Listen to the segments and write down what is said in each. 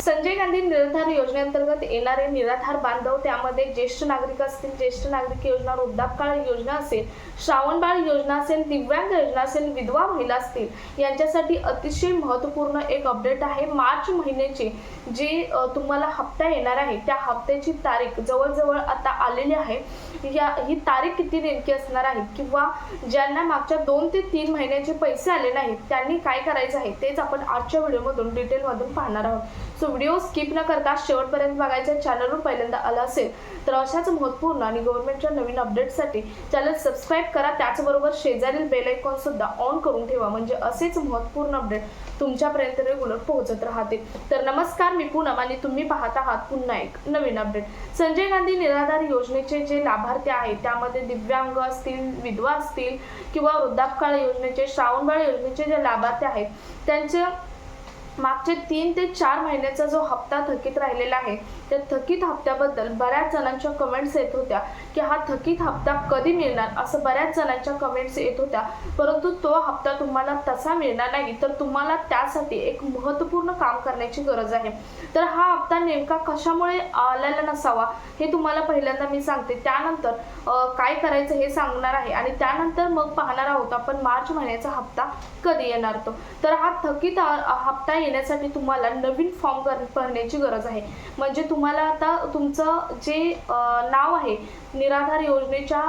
संजय गांधी निराधार योजनेअंतर्गत येणारे निराधार बांधव, त्यामध्ये ज्येष्ठ नागरिक असतील, ज्येष्ठ नागरिक योजना, वृद्धापकाळ योजना असेल, श्रावणबाळ योजना असेल, दिव्यांग योजना असेल, विधवा महिला असतील, यांच्यासाठी अतिशय महत्त्वपूर्ण एक अपडेट आहे। मार्च महिन्याची जी तुम्हाला हप्ता येणार आहे त्या हप्त्याची तारीख जवळजवळ आता आलेली आहे। ही तारीख किती नेमकी असणार आहे किंवा ज्यांना मागच्या 2 ते 3 महिन्याचे पैसे आले नाहीत त्यांनी काय करायचं आहे तेच आपण आजच्या व्हिडिओमधून डिटेलमधून पाहणार आहोत। सो व्हिडिओ स्किप न करता शेवटपर्यंत बघायचा। चॅनलवर पहिल्यांदा आला असेल तर अशाच महत्त्वपूर्ण आणि गव्हर्नमेंटच्या नवीन अपडेट्ससाठी चॅनल सबस्क्राइब करा, त्याचबरोबर शेजारील बेल आयकॉन सुद्धा ऑन करून ठेवा, म्हणजे असेच महत्त्वपूर्ण अपडेट तुमच्यापर्यंत रेग्युलर पोहोचत राहतील। तर नमस्कार, मी पूनम आणि तुम्ही पाहत आहात पुन्हा एक नवीन अपडेट। संजय गांधी निराधार योजनेचे जे लाभार्थी आहेत त्यामध्ये दिव्यांग असतील, विधवा असतील किंवा वृद्धापकाळ योजनेचे, श्रावणबाळ योजनेचे जे लाभार्थी आहेत त्यांचे मागचे 3 ते 4 महिन्याचा जो हप्ता थकीत राहिलेला आहे त्या थकीत हप्त्याबद्दल बऱ्याच जणांच्या कमेंट्स येत होत्या की हा थकीत हप्ता कधी मिळणार, असं बऱ्याच जणांच्या कमेंट्स येत होत्या। परंतु तो हप्ता तुम्हाला तसा मिळणार नाही, तर तुम्हाला त्यासाठी एक महत्त्वपूर्ण काम करण्याची गरज आहे। तर हा हप्ता नेमका कशामुळे आलेला नसावा हे तुम्हाला पहिल्यांदा मी सांगते, त्यानंतर काय करायचं हे सांगणार आहे आणि त्यानंतर मग पाहणार आहोत आपण मार्च महिन्याचा हप्ता कधी येणार तो। तर हा थकीत हप्ता येण्यासाठी तुम्हाला नवीन फॉर्म भरण्याची गरज आहे। म्हणजे तुम्हाला आता तुमचं जे नाव आहे निराधार योजनेच्या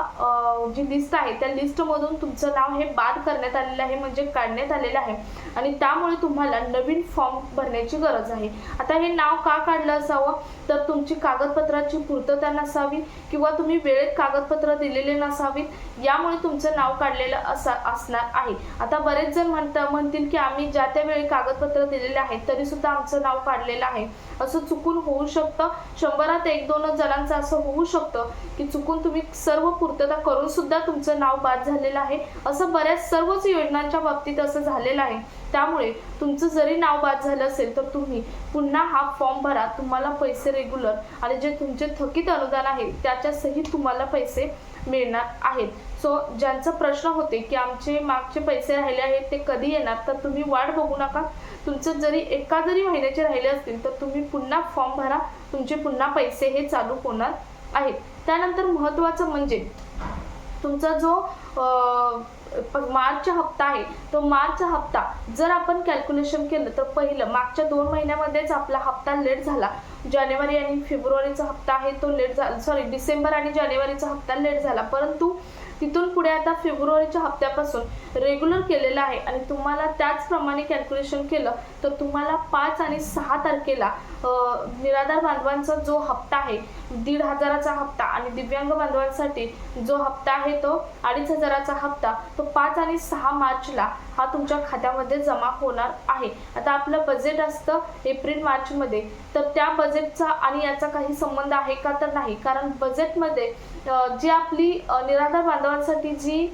जी लिस्ट आहे त्या लिस्टमधून तुमचं नाव हे बाद करण्यात आलेलं आहे, म्हणजे काढण्यात आलेलं आहे आणि त्यामुळे तुम्हाला नवीन फॉर्म भरण्याची गरज आहे। आता हे नाव का काढलं असावं, तर तुमची कागदपत्राची पूर्तता नसावी किंवा तुम्ही वेळेत कागदपत्र दिलेले नसावीत, यामुळे तुमचं नाव काढलेलं असणार आहे। आता बरेच जण म्हणतील की आम्ही ज्या त्या वेळी कागदपत्र दिलेले आहेत तरी सुद्धा आमचं नाव काढलेलं आहे, असं चुकून होऊ शकतं। 100त 1-2 जणांचं असं होऊ शकतं की चुकून तुम्ही सर्व पूर्तता करून सुद्धा तुमचं नाव बाद झालेलं आहे, असं बऱ्याच सर्वच योजनांच्या बाबतीत असं झालेलं आहे। त्यामुळे तुमचं जरी नाव बाद झालं असेल तर तुम्ही पुन्हा हा फॉर्म भरा, तुम्हाला पैसे रेग्युलर आणि जे तुमचे थकीत अनुदान आहे त्याच्या सहित तुम्हाला पैसे मिळणार आहेत। सो ज्यांचा प्रश्न होते की आमचे मागचे पैसे राहिले आहेत ते कधी येणार, तर तुम्ही वाट बघू नका। तुमचं जरी एका महिन्याचे राहिले असतील तर तुम्ही पुन्हा फॉर्म भरा, तुमचे पुन्हा पैसे हे चालू होणार आहेत। त्यानंतर महत्त्वाचं म्हणजे तुमचा जो मार्चचा हप्ता आहे तो मार्चचा हप्ता जर आपण कॅल्क्युलेशन केलं तर पहिलं मागच्या 2 महिन्यामध्येच आपला हप्ता लेट झाला। जानेवारी आणि फेब्रुवारीचा हप्ता आहे तो लेट झाला, डिसेंबर आणि जानेवारीचा हप्ता लेट झाला, परंतु तिथून पुढे आता फेब्रुवारीच्या हप्त्यापासून रेग्युलर केलेला आहे आणि तुम्हाला त्याचप्रमाणे कॅल्क्युलेशन केलं तर तुम्हाला 5 आणि 6 तारखेला निराधार बांधवांचा जो हप्ता आहे 1,500चा हप्ता आणि दिव्यांग बांधवांसाठी जो हप्ता आहे तो 2,500चा हप्ता तो 5 आणि 6 मार्चला हा तुमच्या खात्यामध्ये जमा होणार आहे। आता आपलं बजेट असतं एप्रिल मार्च मध्ये, तर त्या बजेटचा आणि याचा काही संबंध आहे का, तर नाही, कारण बजेटमध्ये जी आपली निराधार बांधवांसाठी जी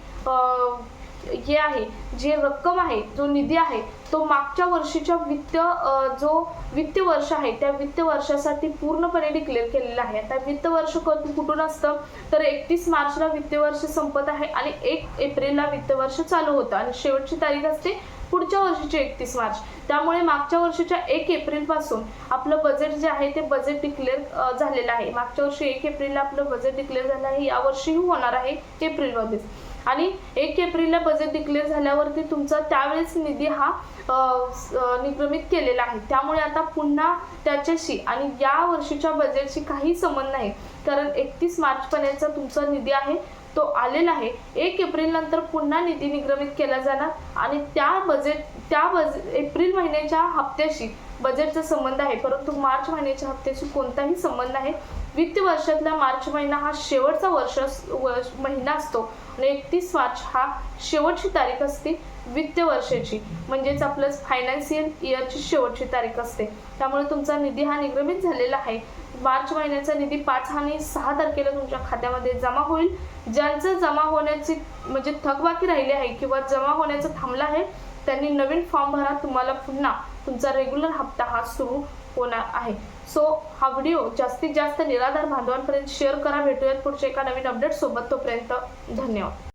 हे आहे, जी रक्कम आहे, जो निधी आहे तो मागच्या वर्षीच्या वित्त वर्ष आहे त्या वित्त वर्षासाठी पूर्णपणे डिक्लेअर केलेला आहे। आता वित्त वर्ष कुठून असतं, तर 31 मार्चला वित्त वर्ष संपत आहे आणि 1 एप्रिलला वित्त वर्ष चालू होतं आणि शेवटची तारीख असते पुढच्या वर्षीचे 31 मार्च। त्यामुळे मागच्या वर्षीच्या 1 एप्रिल पासून आपलं बजेट जे आहे ते बजेट डिक्लेअर झालेलं आहे। मागच्या वर्षी 1 एप्रिलला आपलं बजेट डिक्लेअर झालं आहे, यावर्षीही होणार आहे एप्रिलमध्येच आणि 1 एप्रिलला बजेट डिक्लेअर झाल्यावरती तुमचा त्यावेळेस निधी हा निगमित केलेला आहे। त्यामुळे आता पुन्हा त्याच्याशी आणि या वर्षीच्या बजेटशी काही संबंध नाही, कारण 31 मार्च पर्यंतचा तुमचा निधी आहे तो आलेला आहे। 1 एप्रिल नंतर पुन्हा निधी निगमित केला जाणार आणि त्या एप्रिल महिन्याच्या हप्त्याशी बजेटचा संबंध आहे, परंतु मार्च महिन्याच्या हप्त्याशी कोणताही संबंध नाही। वित्त वर्षातला मार्च महिना हा शेवटचा महिना असतो आणि 31 मार्च हा शेवटची तारीख असते वित्त वर्षाची, म्हणजेच आपलं फायनान्शियल इयरची शेवटची तारीख असते। त्यामुळे तुमचा निधी हा निगमित झालेला आहे। मार्च महिन्याचा निधी 5 आणि 6 तारखेला तुमच्या खात्यामध्ये जमा होईल। ज्यांचं जमा होण्याची म्हणजे थकबाकी राहिली आहे किंवा जमा होण्याचं थांबलं आहे त्यांनी नवीन फॉर्म भरा, तुम्हाला पुन्हा तुमचा रेग्युलर हप्ता हा सुरू होणार आहे। सो हा व्हिडिओ जास्तीत जास्त निराधार बांधवांपर्यंत शेअर करा। भेटूयात पुढच्या एका नवीन अपडेट सोबत, तोपर्यंत धन्यवाद।